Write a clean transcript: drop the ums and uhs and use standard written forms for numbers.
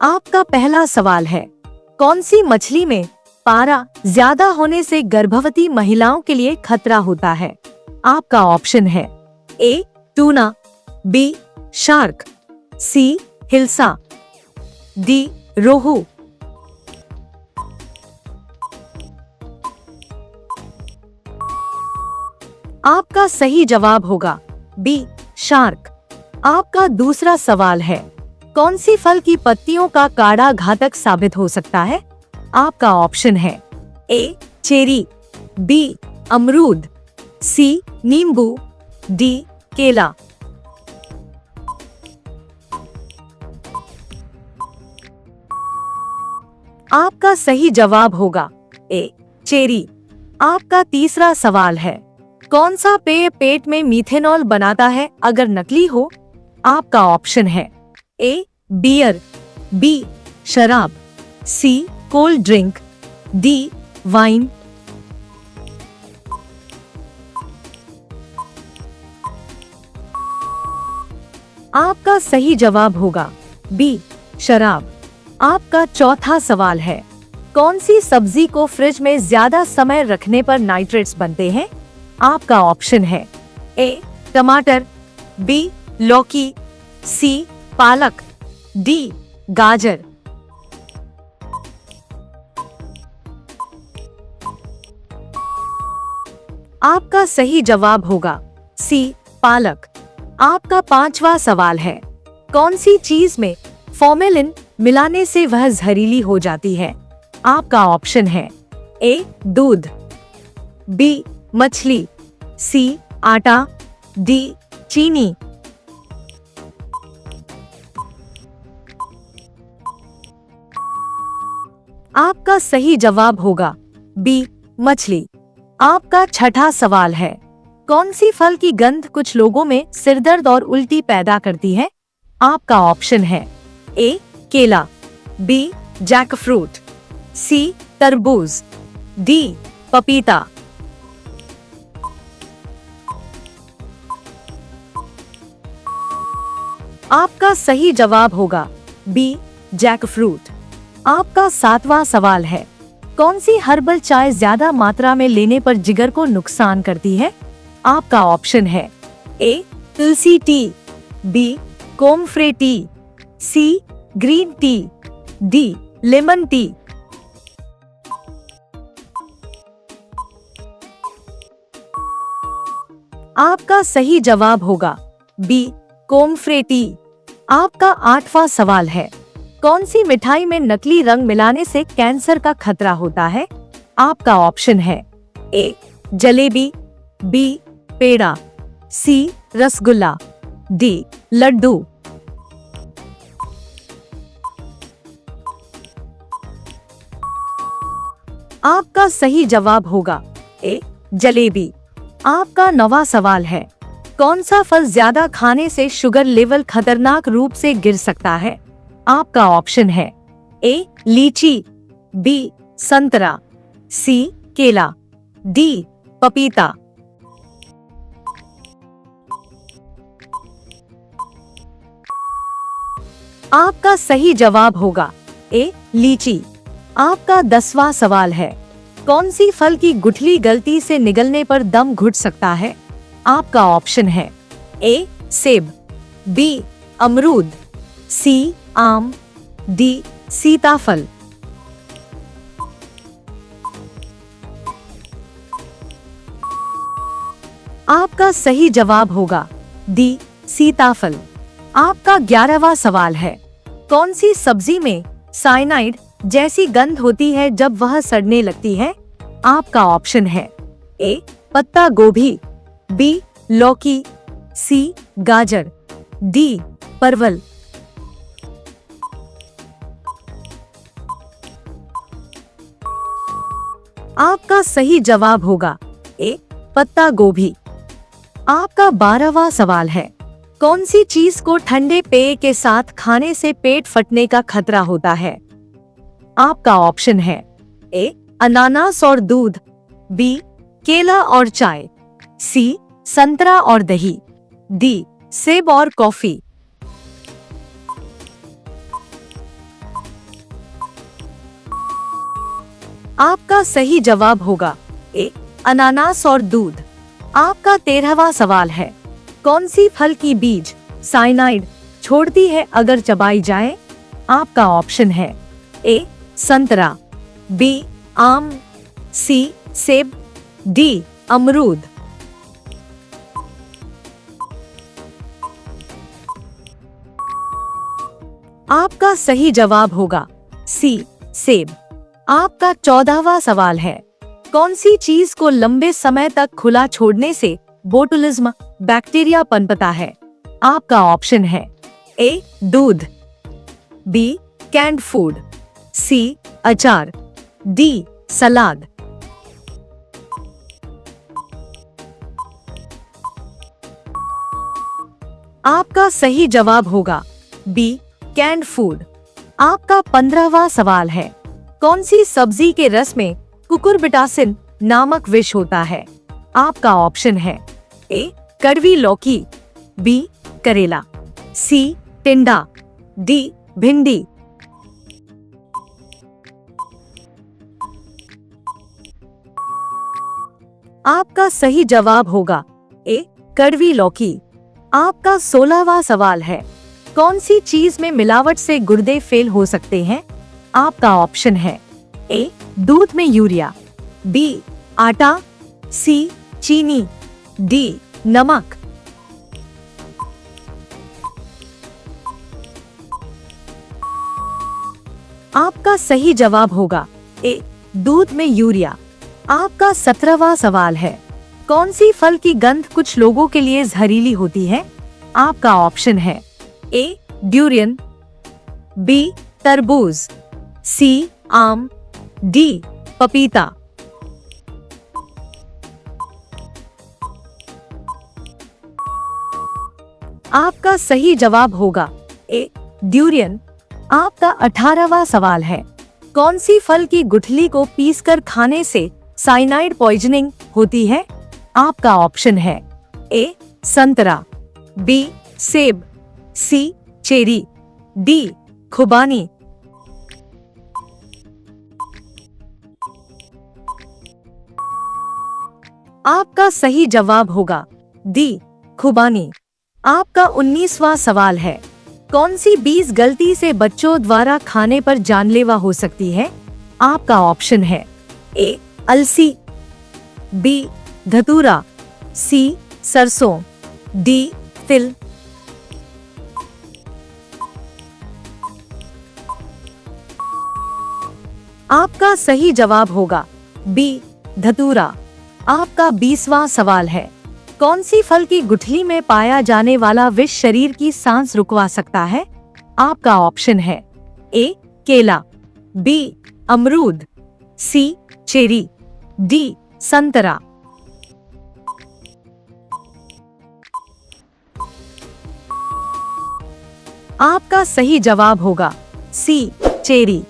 आपका पहला सवाल है, कौन सी मछली में पारा ज्यादा होने से गर्भवती महिलाओं के लिए खतरा होता है? आपका ऑप्शन है ए टूना, बी शार्क, सी हिल्सा, डी रोहू। आपका सही जवाब होगा बी शार्क। आपका दूसरा सवाल है, कौन सी फल की पत्तियों का काढ़ा घातक साबित हो सकता है? आपका ऑप्शन है ए चेरी, बी अमरूद, सी नींबू, डी केला। आपका सही जवाब होगा ए चेरी। आपका तीसरा सवाल है, कौन सा पेय पेट में मीथेनॉल बनाता है अगर नकली हो? आपका ऑप्शन है ए बियर, बी शराब, सी कोल्ड ड्रिंक, डी वाइन। आपका सही जवाब होगा बी शराब। आपका चौथा सवाल है, कौन सी सब्जी को फ्रिज में ज्यादा समय रखने पर नाइट्रेट्स बनते हैं? आपका ऑप्शन है ए टमाटर, बी लौकी, सी पालक, डी गाजर। आपका सही जवाब होगा सी पालक। आपका पांचवा सवाल है, कौन सी चीज में फॉर्मेलिन मिलाने से वह जहरीली हो जाती है? आपका ऑप्शन है ए दूध, बी मछली, सी आटा, डी चीनी। आपका सही जवाब होगा बी मछली। आपका छठा सवाल है, कौन सी फल की गंध कुछ लोगों में सिरदर्द और उल्टी पैदा करती है? आपका ऑप्शन है ए केला, बी जैकफ्रूट, सी तरबूज, डी पपीता। आपका सही जवाब होगा बी जैकफ्रूट। आपका सातवां सवाल है, कौन सी हर्बल चाय ज्यादा मात्रा में लेने पर जिगर को नुकसान करती है? आपका ऑप्शन है A tulsi tea, B comfrey tea, C green tea, D lemon tea. आपका सही जवाब होगा बी कोमफ्रे टी। आपका आठवां सवाल है, कौन सी मिठाई में नकली रंग मिलाने से कैंसर का खतरा होता है? आपका ऑप्शन है ए जलेबी, बी पेड़ा, सी रसगुल्ला, डी लड्डू। आपका सही जवाब होगा ए जलेबी। आपका नौवां सवाल है, कौन सा फल ज्यादा खाने से शुगर लेवल खतरनाक रूप से गिर सकता है? आपका ऑप्शन है ए लीची, बी संतरा, सी केला, डी पपीता। आपका सही जवाब होगा ए लीची। आपका 10वां सवाल है, कौन सी फल की गुठली गलती से निगलने पर दम घुट सकता है? आपका ऑप्शन है ए सेब, बी अमरूद, सी आम, डी सीताफल। आपका सही जवाब होगा डी सीताफल। आपका 11वां सवाल है, कौन सी सब्जी में साइनाइड जैसी गंध होती है जब वह सड़ने लगती है? आपका ऑप्शन है ए पत्ता गोभी, बी लौकी, सी गाजर, डी परवल। आपका सही जवाब होगा ए पत्ता गोभी। आपका 12वां सवाल है, कौन सी चीज को ठंडे पेय के साथ खाने से पेट फटने का खतरा होता है? आपका ऑप्शन है ए अनानास और दूध, बी केला और चाय, सी संतरा और दही, डी सेब और कॉफी। आपका सही जवाब होगा ए अनानास और दूध। आपका 13वां सवाल है, कौन सी फल की बीज साइनाइड छोड़ती है अगर चबाई जाए? आपका ऑप्शन है ए संतरा, बी आम, सी सेब, डी अमरूद। आपका सही जवाब होगा सी सेब। आपका 14वां सवाल है, कौन सी चीज को लंबे समय तक खुला छोड़ने से बोटुलिज्म बैक्टीरिया पनपता है? आपका ऑप्शन है ए दूध, बी कैंड फूड, सी अचार, डी सलाद। आपका सही जवाब होगा बी कैंड फूड। आपका 15वां सवाल है, कौन सी सब्जी के रस में कुकुरबिटासिन नामक विष होता है? आपका ऑप्शन है ए कड़वी लौकी, बी करेला, सी टिंडा, डी भिंडी। आपका सही जवाब होगा ए कड़वी लौकी। आपका 16वां सवाल है, कौन सी चीज में मिलावट से गुर्दे फेल हो सकते हैं? आपका ऑप्शन है ए दूध में यूरिया, बी आटा, सी चीनी, डी नमक। आपका सही जवाब होगा ए दूध में यूरिया। आपका 17वां सवाल है, कौन सी फल की गंध कुछ लोगों के लिए जहरीली होती है? आपका ऑप्शन है ए ड्यूरियन, बी तरबूज, सी आम, डी पपीता। आपका सही जवाब होगा ए ड्यूरियन। आपका 18वां सवाल है, कौन सी फल की गुठली को पीसकर खाने से साइनाइड पॉइजनिंग होती है? आपका ऑप्शन है ए संतरा, बी सेब, सी चेरी, डी खुबानी। आपका सही जवाब होगा डी खुबानी। आपका 19वां सवाल है, कौन सी बीज गलती से बच्चों द्वारा खाने पर जानलेवा हो सकती है? आपका ऑप्शन है ए अलसी, बी धतूरा, सी सरसों, डी तिल। आपका सही जवाब होगा बी धतूरा। आपका 20वां सवाल है, कौन सी फल की गुठली में पाया जाने वाला विष शरीर की सांस रुकवा सकता है? आपका ऑप्शन है ए केला, बी अमरूद, सी चेरी, डी संतरा। आपका सही जवाब होगा सी चेरी।